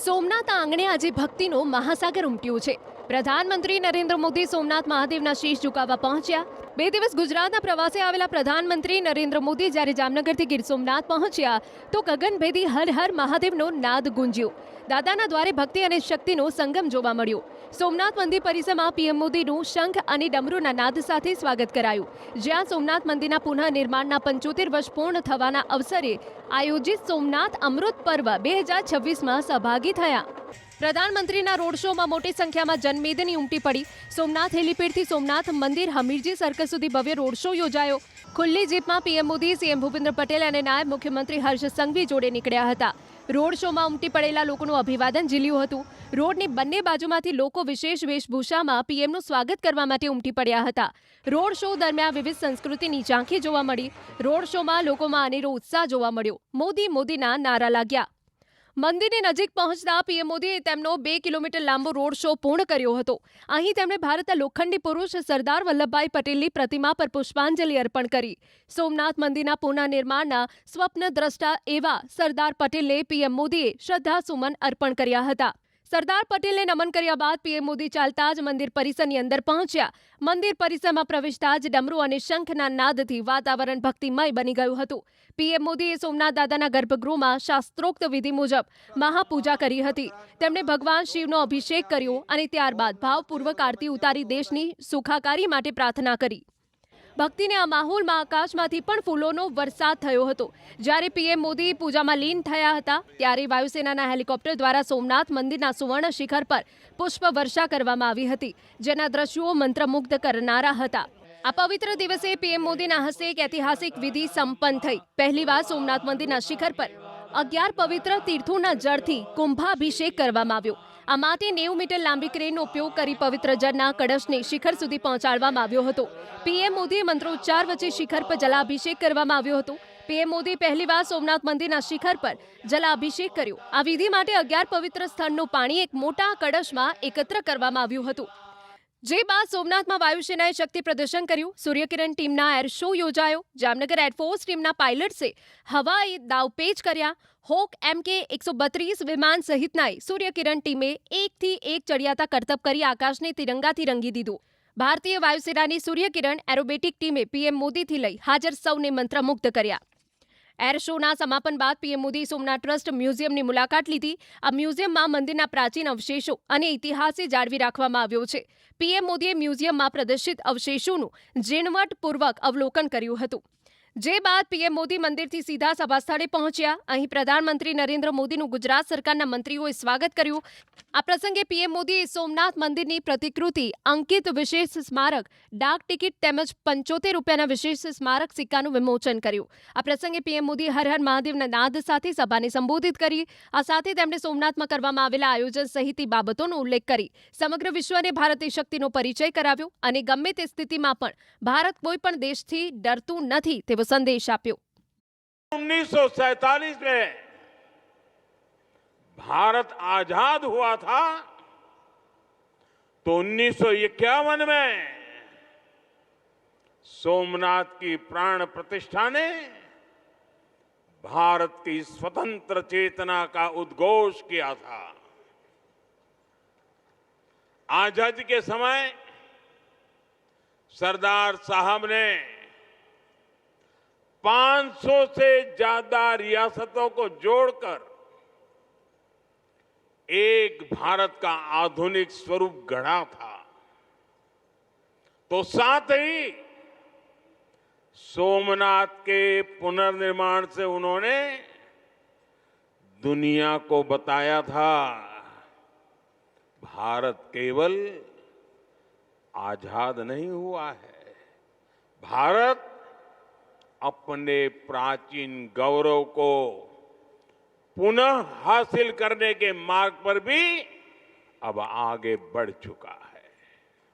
સોમનાથ આંગણે આજે ભક્તિનો મહાસાગર ઉમટ્યો છે. પ્રધાનમંત્રી નરેન્દ્ર મોદી સોમનાથ મહાદેવના શીશ ઝુકાવવા પહોંચ્યા. 2 દિવસ ગુજરાતના પ્રવાસે આવેલા પ્રધાનમંત્રી નરેન્દ્ર મોદી જ્યારે જામનગરથી ગીર સોમનાથ પહોંચ્યા તો ગગનભેદી હર હર મહાદેવનો નાદ ગુંજ્યો. દાદાના દ્વારે ભક્તિ અને શક્તિનો સંગમ જોવા મળ્યો. સોમનાથ મંદિર પરિસરમાં પીએમ મોદીનું શંખ અને ડમરૂના નાદ સાથે સ્વાગત કરાયું. જ્યાં સોમનાથ મંદિરના પુનઃનિર્માણના 75 વર્ષ પૂર્ણ થવાના અવસરે આયોજિત સોમનાથ અમૃત પર્વ 2026માં સહભાગી થયા. પ્રધાનમંત્રીના રોડ શોમાં મોટી સંખ્યામાં જનમેદની ઉમટી પડી. સોમનાથ હેલીપેડથી સોમનાથ મંદિર હમીરજી સર્કલ સુધી ભવ્ય રોડ શો યોજાયો. ખુલ્લી જીપમાં પીએમ મોદી, સીએમ ભૂપેન્દ્ર પટેલ અને નાયબ મુખ્યમંત્રી હર્ષ સંઘવી જોડે નીકળ્યા હતા. રોડ શોમાં ઉમટી પડેલા લોકોનું અભિવાદન ઝીલ્યું હતું. રોડની બંને બાજુમાંથી લોકો વિશેષ વેશભૂષામાં પીએમનું સ્વાગત કરવા માટે ઉમટી પડ્યા હતા. રોડ શો દરમિયાન વિવિધ સંસ્કૃતિની ઝાંખી જોવા મળી. રોડ શોમાં લોકોમાં અનેરો ઉત્સાહ જોવા મળ્યો. મોદી મોદીના નારા લાગ્યા. મંદિરની નજીક પહોંચતા પીએમ મોદીએ તેમનો 2 કિલોમીટર લાંબો રોડ શો પૂર્ણ કર્યો હતો. અહીં તેમણે ભારતના લોખંડી પુરુષ સરદાર વલ્લભભાઈ પટેલની પ્રતિમા પર પુષ્પાંજલિ અર્પણ કરી. સોમનાથ મંદિરના પુનઃનિર્માણના સ્વપ્નદ્રષ્ટા એવા સરદાર પટેલને પીએમ મોદીએ શ્રદ્ધાસુમન અર્પણ કર્યા હતા. સરદાર પટેલને નમન કર્યા બાદ પીએમ મોદી ચાલતા જ મંદિર પરિસરની અંદર પહોંચ્યા. મંદિર પરિસરમાં પ્રવેશતા જ ડમરૂ અને શંખના નાદથી વાતાવરણ ભક્તિમય બની ગયું હતું. પીએમ મોદીએ સોમનાથ દાદાના ગર્ભગૃહમાં શાસ્ત્રોક્ત વિધિ મુજબ મહાપૂજા કરી હતી. તેમણે ભગવાન શિવનો અભિષેક કર્યો અને ત્યારબાદ ભાવપૂર્વક આરતી ઉતારી દેશની સુખાકારી માટે પ્રાર્થના કરી. ભક્તિના આ માહોલમાં આકાશમાંથી પણ ફૂલોનો વરસાદ થયો હતો. જ્યારે પીએમ મોદી પૂજામાં લીન થયા હતા ત્યારે વાયુસેનાના હેલિકોપ્ટર દ્વારા સોમનાથ મંદિરના સુવર્ણ શિખર પર પુષ્પ વર્ષા કરવામાં આવી હતી, જેના દ્રશ્યો મંત્રમુગ્ધ કરનારા હતા. આ પવિત્ર દિવસે પીએમ મોદીના હસ્તે એક ઐતિહાસિક વિધિ સંપન્ન થઈ. પહેલીવાર સોમનાથ મંદિરના શિખર પર 11 પવિત્ર તીર્થોના જળથી કુંભાભિષેક કરવામાં આવ્યો. આ માટે 90 મીટર લાંબી ક્રેનનો ઉપયોગ કરી પવિત્ર જળના કળશને શિખર સુધી પહોંચાડવામાં આવ્યો હતો. પીએમ મોદીએ મંત્રોચ્ચાર વચ્ચે શિખર પર જલાભિષેક કરવામાં આવ્યો હતો. પીએમ મોદી પહેલીવાર સોમનાથ મંદિરના શિખર પર જલાભિષેક કર્યો. આ વિધિ માટે 11 પવિત્ર સ્થળનું પાણી એક મોટા કળશમાં એકત્ર કરવામાં આવ્યું હતું. જે બાદ સોમનાથમાં વાયુસેનાએ શક્તિ પ્રદર્શન કર્યું. સૂર્યકિરણ ટીમના એર શો યોજાયો. જામનગર એરફોર્સ ટીમના પાયલટ્સે હવાઈ દાવપેચ કર્યા. હોક MK-132 વિમાન સહિતનાએ સૂર્યકિરણ ટીમે એકથી એક ચડિયાતા કરતબ કરી આકાશને તિરંગાથી રંગી દીધું. ભારતીય વાયુસેનાની સૂર્યકિરણ એરોબેટિક ટીમે પીએમ મોદીથી લઈ હાજર સૌને મંત્રમુગ્ધ કર્યા. એર શોના સમાપન બાદ પીએમ મોદી સોમનાથ ટ્રસ્ટ મ્યુઝિયમની મુલાકાત લીધી. આ મ્યુઝિયમમાં મંદિરના પ્રાચીન અવશેષો અને ઇતિહાસે જાળવી રાખવામાં આવ્યો છે. પીએમ મોદીએ મ્યુઝિયમમાં પ્રદર્શિત અવશેષોનું ઝીણવટપૂર્વક અવલોકન કર્યું હતું. જે બાદ પીએમ મોદી મંદિરથી સીધા સભા સ્થળે પહોંચ્યા. અહીં પ્રધાનમંત્રી નરેન્દ્ર મોદીનું ગુજરાત સરકારના મંત્રીઓએ સ્વાગત કર્યું. આ પ્રસંગે પીએમ મોદીએ સોમનાથ મંદિરની પ્રતિકૃતિ અંકિત વિશેષ સ્મારક, ડાક ટિકિટ તેમજ 75 રૂપિયાના વિશેષ સ્મારક સિક્કાનું વિમોચન કર્યું. આ પ્રસંગે પીએમ મોદી હર હર મહાદેવના નાદ સાથે સભાને સંબોધિત કરી. આ સાથે તેમણે સોમનાથમાં કરવામાં આવેલા આયોજન સહિતની બાબતોનો ઉલ્લેખ કરી સમગ્ર વિશ્વને ભારતીય શક્તિનો પરિચય કરાવ્યો અને ગમે તે સ્થિતિમાં પણ ભારત કોઈ પણ દેશથી ડરતું નથી તેવો संदेश आप्यो. 1947 में भारत आजाद हुआ था तो 1951 में सोमनाथ की प्राण प्रतिष्ठा ने भारत की स्वतंत्र चेतना का उद्घोष किया था. आजादी के समय सरदार साहब ने 500 से ज्यादा रियासतों को जोड़कर एक भारत का आधुनिक स्वरूप गढ़ा था. तो साथ ही सोमनाथ के पुनर्निर्माण से उन्होंने दुनिया को बताया था भारत केवल आजाद नहीं हुआ है, भारत अपने प्राचीन गौरव को पुनः हासिल करने के मार्ग पर भी अब आगे बढ़ चुका है.